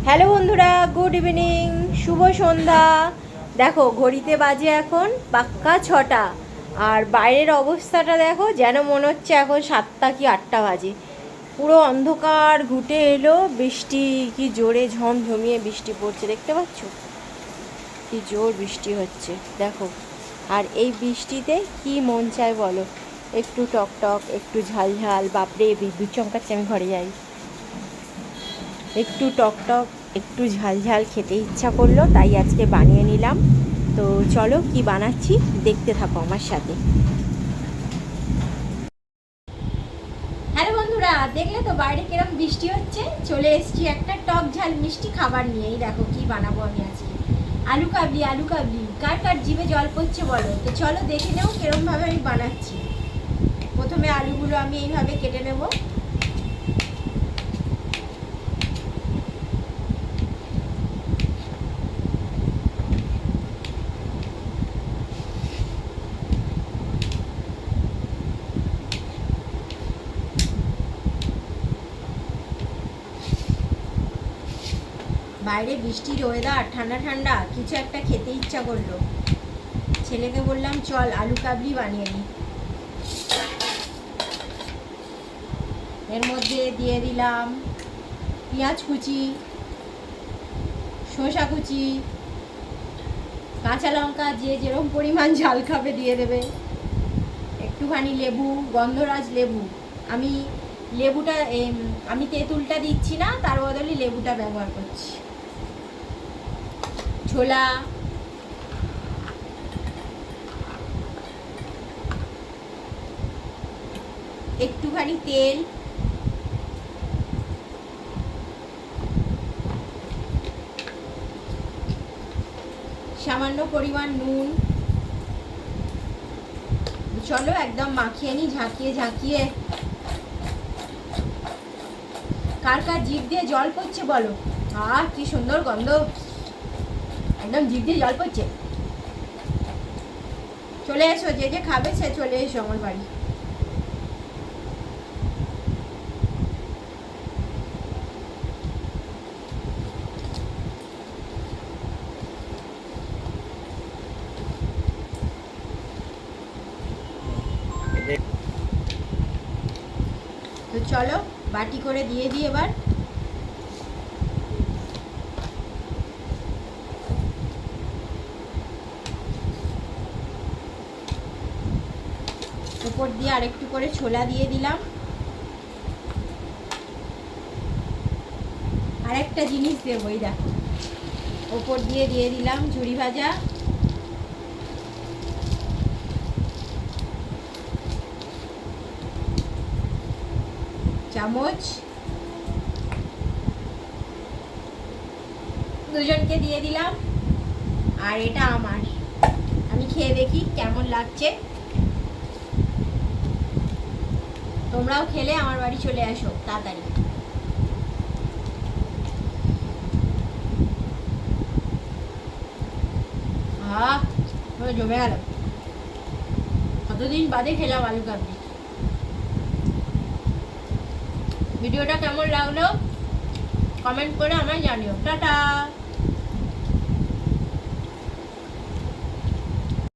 Hello বন্ধুরা, good evening, শুভ সন্ধ্যা। দেখো ঘড়িতে বাজে এখন পাক্কা 6টা, আর বাইরের অবস্থাটা দেখো, যেন মনে হচ্ছে এখন 7টা কি 8টা বাজে। পুরো অন্ধকার ঘুটে এলো, বৃষ্টি কি জোরে ঝমঝমিয়ে বৃষ্টি পড়ছে, দেখতে পাচ্ছ কি জোর বৃষ্টি হচ্ছে দেখো। আর এই বৃষ্টিতে কি মন চায় বলো, একটু টকটক, একটু ঝালঝাল। বাপরে বিদ্যুৎ চমকাচ্ছে, আমি ঘরে যাই। একটু টকটক, একটু ঝালঝাল খেতে ইচ্ছা করলো, তাই আজকে বানিয়ে নিলাম। তো চলো কি বানাচ্ছি দেখতে থাকো আমার সাথে। হ্যালো বন্ধুরা, দেখলে তো বাইরে কিরম বৃষ্টি হচ্ছে। চলে এসেছি একটা টক ঝাল মিষ্টি খাবার নিয়েই। দেখো কি বানাবো আমি আজকে। আলু কাবলি, আলু কাবলি। কার কার জিভে জল পড়ছে বলো তো, চলো দেখে নেও কিরমভাবে আমি বানাচ্ছি। প্রথমে আলুগুলো আমি এইভাবে কেটে নেবো। বাইরে বৃষ্টির ওয়েদার, ঠান্ডা ঠান্ডা কিছু একটা খেতে ইচ্ছা করলো। ছেলেকে বললাম চল আলু কাবলি বানিয়ে নিই। এর মধ্যে দিয়ে দিলাম পেঁয়াজ কুচি, শসা কুচি, কাঁচা লঙ্কা, যে যেরকম পরিমাণ ঝাল খাবে দিয়ে দেবে। একটুখানি লেবু, গন্ধরাজ লেবু। আমি লেবুটা আমি তেঁতুলটা দিচ্ছি না, তার বদলে লেবুটা ব্যবহার করছি। ছোলা, একটুখানি তেল, সামান্য পরিমাণ নুন। চলো একদম মাখিয়ে নিই ঝাঁকিয়ে ঝাঁকিয়ে। কার কার জিভ দিয়ে জল পড়ছে বলো। কি সুন্দর গন্ধ, একদম জিভ দিয়ে জল পড়ছে। চলে এসো, যে যে খাবে সে চলে এসো আমার বাড়ি। তো চলো বাটি করে দিয়ে দিই এবার। উপর দিয়ে আরেকটু করে ছোলা দিয়ে দিলাম। আরেকটা জিনিস দেবো, এই দেখো, ওপর দিয়ে দিয়ে দিলাম ঝুরি ভাজা। চামচ দুজনকে দিয়ে দিলাম, আর এটা আমার। আমি খেয়ে দেখি কেমন লাগছে। তোমরাও খেলে আমার বাড়ি চলে আসো তাড়াতাড়ি। জমে গেল, কতদিন বাদে খেলাম আলু কাবলি। ভিডিওটা কেমন লাগলো কমেন্ট করে আমায় জানিও। টাটা।